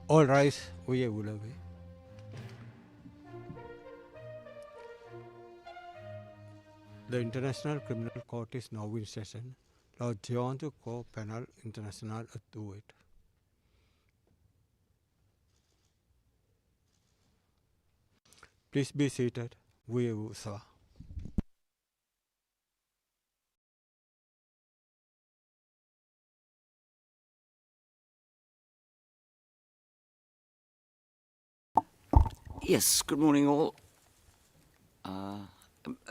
All rise, huye ulavi. The International Criminal Court is now in session. La Giunta Co Penal International do it. Please be seated. We sir. Yes, good morning all.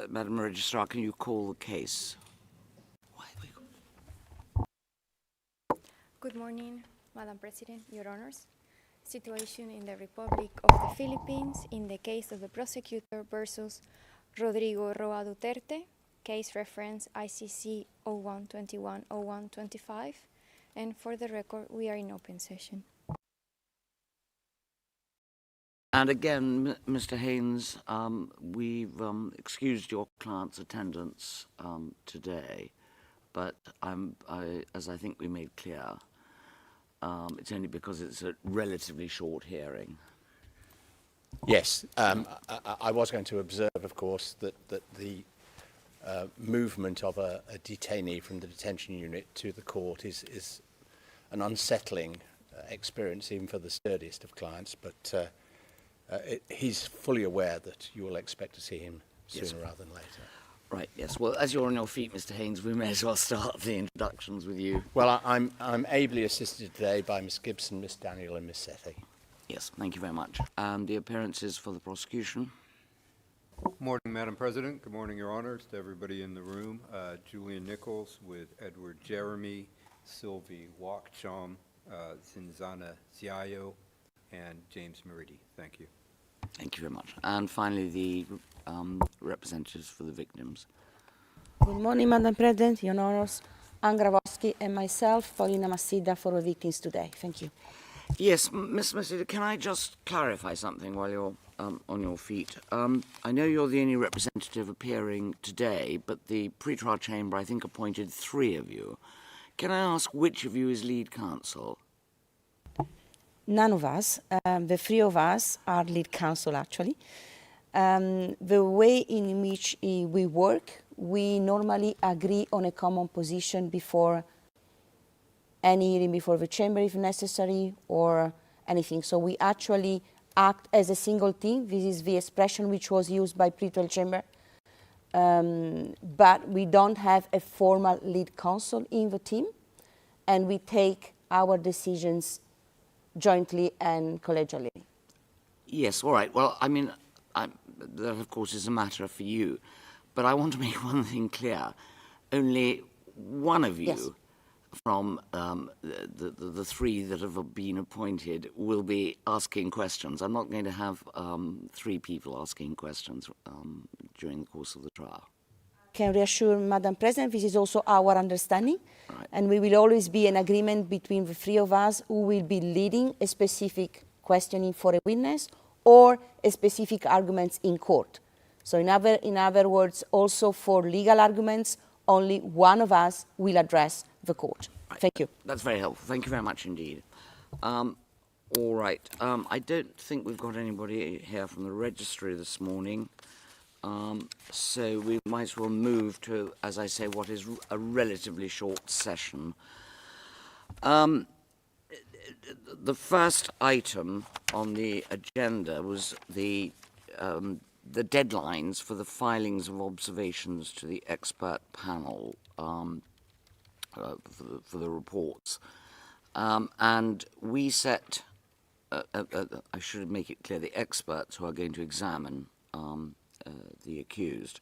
Madam Registrar, can you call the case? Good morning, Madam President, Your Honors. Situation in the Republic of the Philippines in the case of the prosecutor versus Rodrigo Roa Duterte, case reference ICC 0121-0125, and for the record, we are in open session. And again, Mr. Haynes, we've excused your client's attendance today, but as I think we made clear, it's only because it's a relatively short hearing. Yes, I was going to observe, of course, that the movement of a detainee from the detention unit to the court is an unsettling experience, even for the sturdiest of clients, but he's fully aware that you will expect to see him sooner rather than later. Right, yes. Well, as you're on your feet, Mr. Haynes, we may as well start the introductions with you. Well, I'm ably assisted today by Miss Gibson, Miss Daniel and Miss Sethi. Yes, thank you very much. And the appearances for the prosecution? Morning, Madam President. Good morning, Your Honors, to everybody in the room. Julian Nichols with Edward Jeremy, Sylvie Wakcham, Zinzana Ziayo, and James Meridi. Thank you. Thank you very much. And finally, the representatives for the victims. Good morning, Madam President, Your Honors, Anne Gravoski and myself, Paulina Massida, for the victims today. Thank you. Yes, Ms. Massida, can I just clarify something while you're on your feet? I know you're the only representative appearing today, but the pretrial chamber, I think, appointed 3 of you. Can I ask which of you is lead counsel? None of us, the 3 of us are lead counsel, actually. The way in which we work, we normally agree on a common position before any hearing before the chamber if necessary or anything. So we actually act as a single team. This is the expression which was used by pretrial chamber. But we don't have a formal lead counsel in the team, and we take our decisions jointly and collegially. Yes, all right. Well, I mean, that, of course, is a matter for you. But I want to make one thing clear. Only one of you Yes. from the 3 that have been appointed will be asking questions. I'm not going to have 3 people asking questions during the course of the trial. Can reassure Madam President, this is also our understanding, Right. and we will always be an agreement between the 3 of us who will be leading a specific questioning for a witness or a specific arguments in court. So in other words, also for legal arguments, only one of us will address the court. Right. Thank you. That's very helpful. Thank you very much indeed. All right. I don't think we've got anybody here from the registry this morning. So we might as well move to, as I say, what is a relatively short session. The first item on the agenda was the deadlines for the filings of observations to the expert panel for the reports. And we set, I should make it clear, the experts who are going to examine the accused.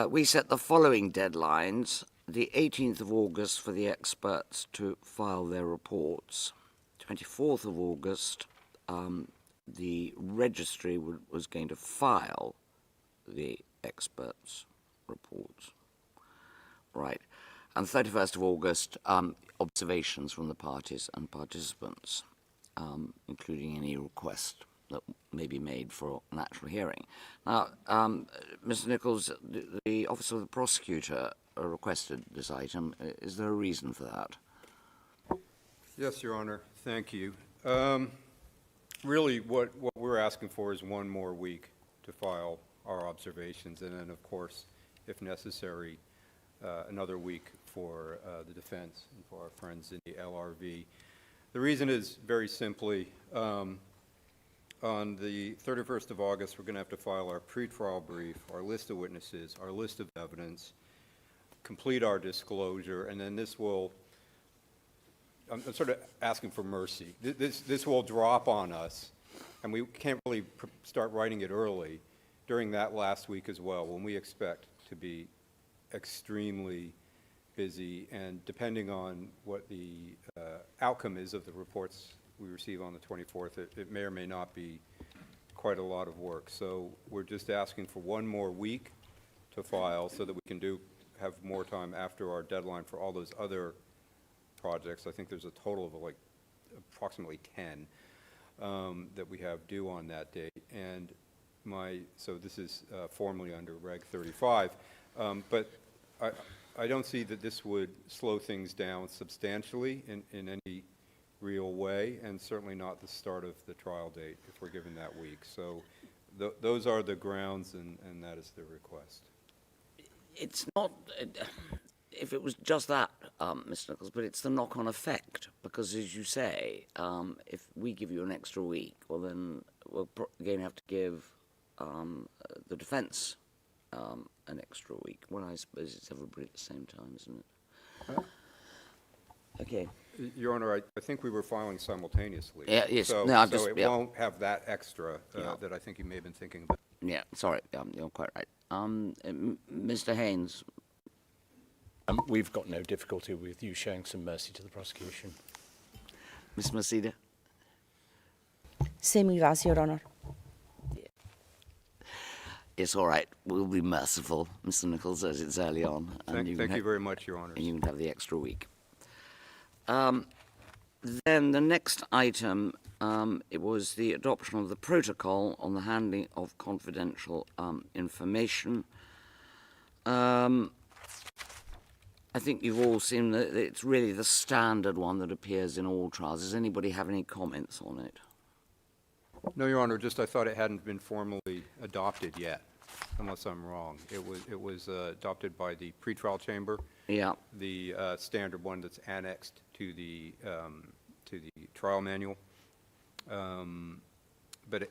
We set the following deadlines: the 18th of August for the experts to file their reports, 24th of August the registry was going to file the experts' reports, right, and 31st of August observations from the parties and participants, including any request that may be made for an actual hearing. Now, Mr. Nichols, the Office of the Prosecutor requested this item. Is there a reason for that? Yes, Your Honor. Thank you. Really, what we're asking for is one more week to file our observations, and then, of course, if necessary, another week for the defense and for our friends in the LRV. The reason is very simply, on the 31st of August, we're going to have to file our pretrial brief, our list of witnesses, our list of evidence, complete our disclosure, and then this will, I'm sort of asking for mercy. This will drop on us, and we can't really start writing it early during that last week as well, when we expect to be extremely busy, and depending on what the outcome is of the reports we receive on the 24th, it may or may not be quite a lot of work. So we're just asking for one more week to file so that we can have more time after our deadline for all those other projects. I think there's a total of like approximately 10 that we have due on that date. And so this is formally under Reg 35, but I don't see that this would slow things down substantially in any real way, and certainly not the start of the trial date if we're given that week. So those are the grounds, and that is the request. It's not, if it was just that, Mr. Nichols, but it's the knock-on effect, because as you say, if we give you an extra week, well then we'll again have to give the defence an extra week. Well, I suppose it's everybody at the same time, isn't it? Okay. Your Honor, I think we were filing simultaneously. Yeah, yes. So, no, so it won't have that extra Yeah. that I think you may have been thinking about. Yeah, sorry, you're quite right. Mr. Haynes. We've got no difficulty with you showing some mercy to the prosecution. Ms. Masida. Same with us, Your Honor. It's all right. We'll be merciful, Mr. Nichols, as it's early on. Thank you very much, Your Honor. And you can have the extra week. Then the next item, it was the adoption of the protocol on the handling of confidential information. I think you've all seen that it's really the standard one that appears in all trials. Does anybody have any comments on it? No, Your Honor, just I thought it hadn't been formally adopted yet, unless I'm wrong. It was adopted by the pretrial chamber. Yeah. The standard one that's annexed to the trial manual. But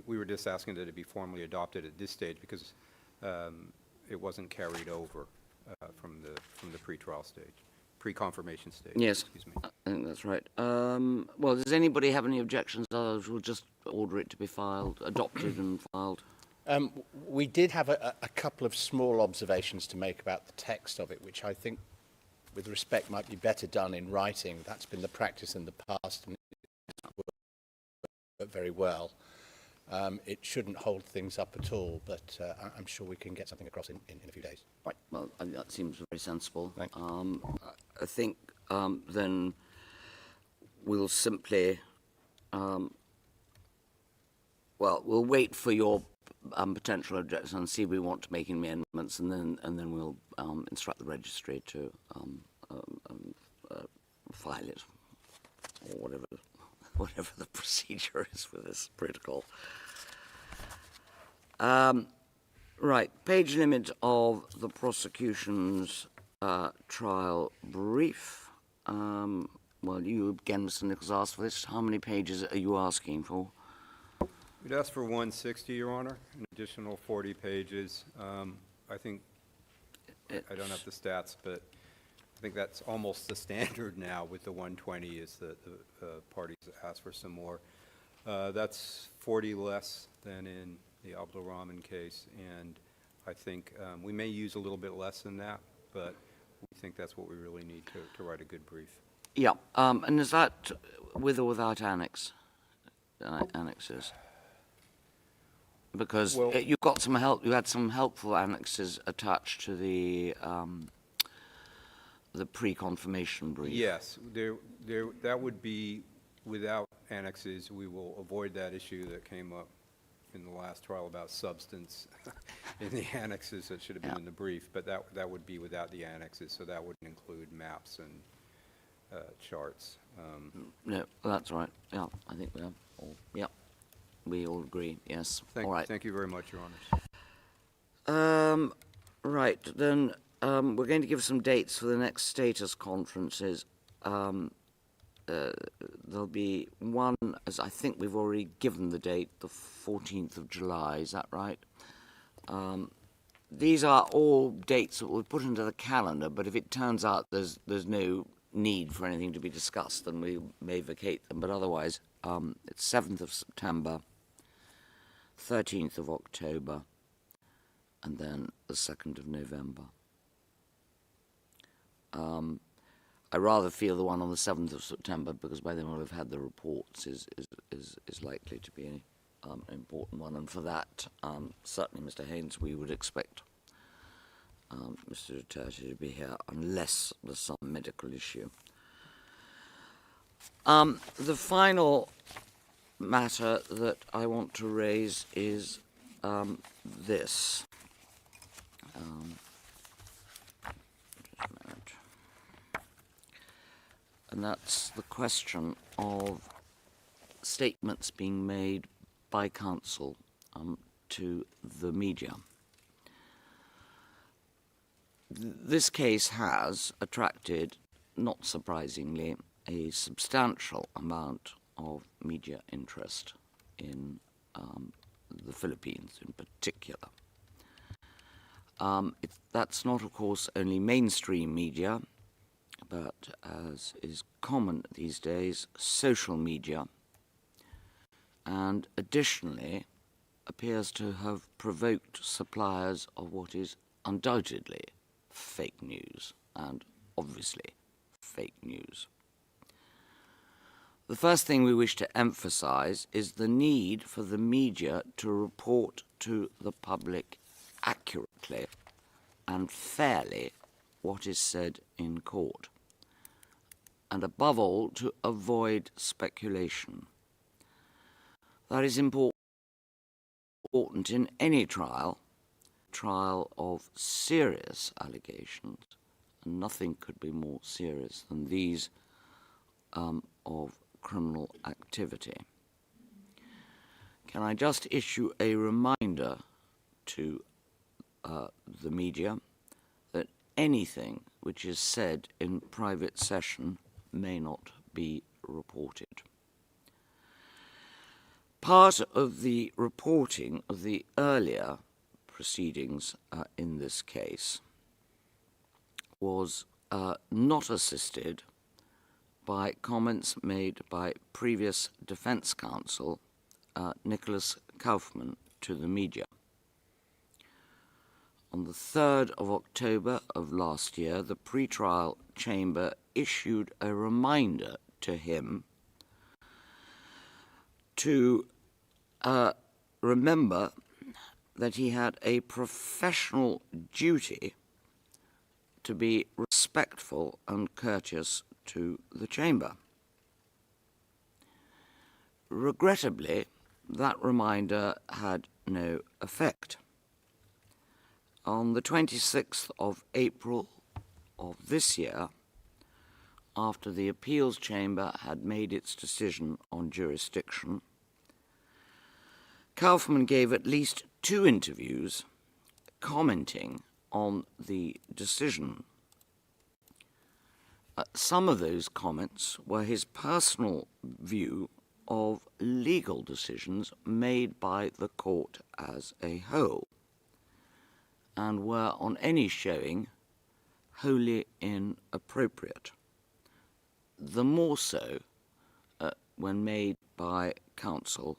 we were just asking that it be formally adopted at this stage because it wasn't carried over from the pretrial stage, pre-confirmation stage. Yes, excuse me. I think that's right. Well, does anybody have any objections? Otherwise, we'll just order it to be filed, adopted and filed. We did have a couple of small observations to make about the text of it, which I think, with respect, might be better done in writing. That's been the practice in the past, and it's worked very well. It shouldn't hold things up at all, but I'm sure we can get something across in a few days. Right. Well, that seems very sensible. Thanks. I think then we'll simply, well, we'll wait for your potential objections and see if we want to make amendments, and then we'll instruct the registry to file it, or whatever the procedure is for this protocol. Right, page limit of the prosecution's trial brief. Well, you again, Mr. Nichols, asked for this. How many pages are you asking for? We'd ask for 160, Your Honor, an additional 40 pages. I think, I don't have the stats, but I think that's almost the standard now with the 120 is that the parties ask for some more. That's 40 less than in the Abdulrahman case, and I think we may use a little bit less than that, but we think that's what we really need to write a good brief. Yeah, and is that with or without annexes? Because Well, you got some help. You had some helpful annexes attached to the pre-confirmation brief. Yes, that would be without annexes. We will avoid that issue that came up in the last trial about substance in the annexes that should have been in the brief, but that would be without the annexes, so that wouldn't include maps and charts. No, that's right. Yeah, I think we are all, yeah, we all agree, yes. All right. Thank you very much, Your Honors. Right, then we're going to give some dates for the next status conferences. There'll be one, as I think we've already given the date, the 14th of July, is that right? These are all dates that we'll put into the calendar, but if it turns out there's no need for anything to be discussed, then we may vacate them. But otherwise, it's 7th of September, 13th of October, and then the 2nd of November. I rather feel the one on the 7th of September, because by then we'll have had the reports, is likely to be an important one. And for that, certainly, Mr. Haynes, we would expect Mr. Duterte to be here, unless there's some medical issue. The final matter that I want to raise is this. Just a minute. And that's the question of statements being made by counsel to the media. This case has attracted, not surprisingly, a substantial amount of media interest in the Philippines in particular. That's not, of course, only mainstream media, but as is common these days, social media, and additionally appears to have provoked suppliers of what is undoubtedly fake news, and obviously fake news. The first thing we wish to emphasize is the need for the media to report to the public accurately and fairly what is said in court, and above all, to avoid speculation. That is important in any trial of serious allegations, and nothing could be more serious than these of criminal activity. Can I just issue a reminder to the media that anything which is said in private session may not be reported. Part of the reporting of the earlier proceedings in this case was not assisted by comments made by previous defense counsel Nicholas Kaufman to the media. On the 3rd of October of last year, the pretrial chamber issued a reminder to him to remember that he had a professional duty to be respectful and courteous to the chamber. Regrettably, that reminder had no effect. On the 26th of April of this year, after the appeals chamber had made its decision on jurisdiction, Kaufman gave at least 2 interviews commenting on the decision. Some of those comments were his personal view of legal decisions made by the court as a whole, and were on any showing wholly inappropriate. The more so when made by counsel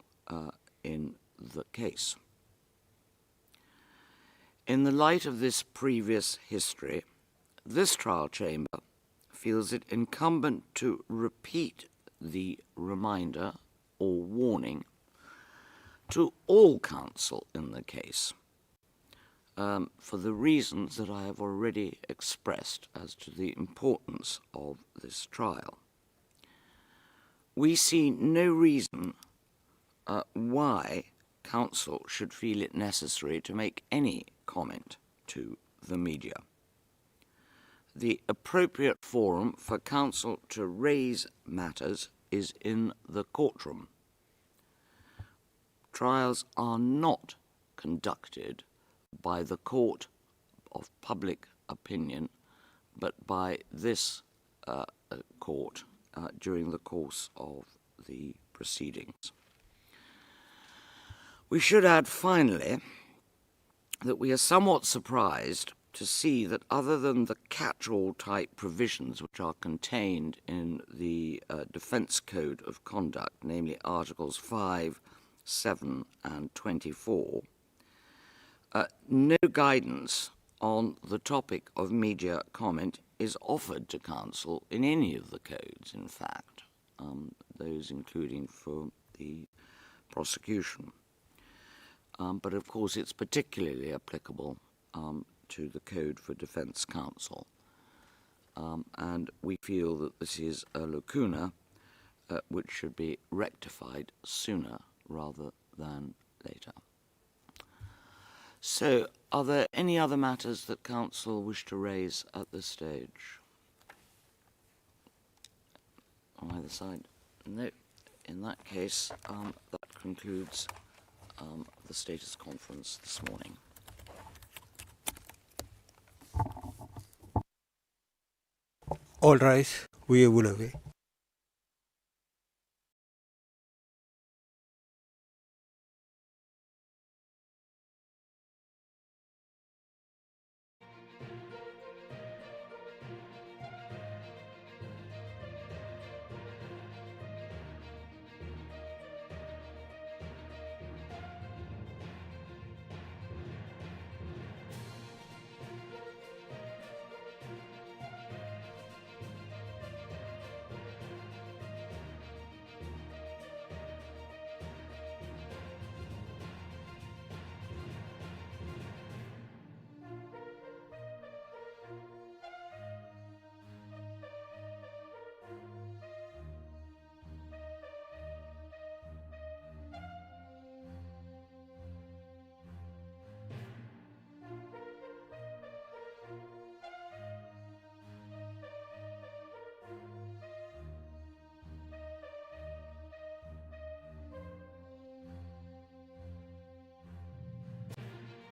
in the case. In the light of this previous history, this trial chamber feels it incumbent to repeat the reminder or warning to all counsel in the case, for the reasons that I have already expressed as to the importance of this trial. We see no reason why counsel should feel it necessary to make any comment to the media. the appropriate forum for counsel to raise matters is in the courtroom. Trials are not conducted by the court of public opinion, but by this court during the course of the proceedings. We should add, finally, that we are somewhat surprised to see that other than the catch-all type provisions which are contained in the Defence Code of Conduct, namely Articles 5, 7 and 24, no guidance on the topic of media comment is offered to counsel in any of the codes, in fact, those including for the prosecution. But of course it's particularly applicable to the Code for Defence Counsel. And we feel that this is a lacuna which should be rectified sooner rather than later. So, are there any other matters that counsel wish to raise at this stage? On either side? No. In that case, that concludes the status conference this morning. All rise. We will away.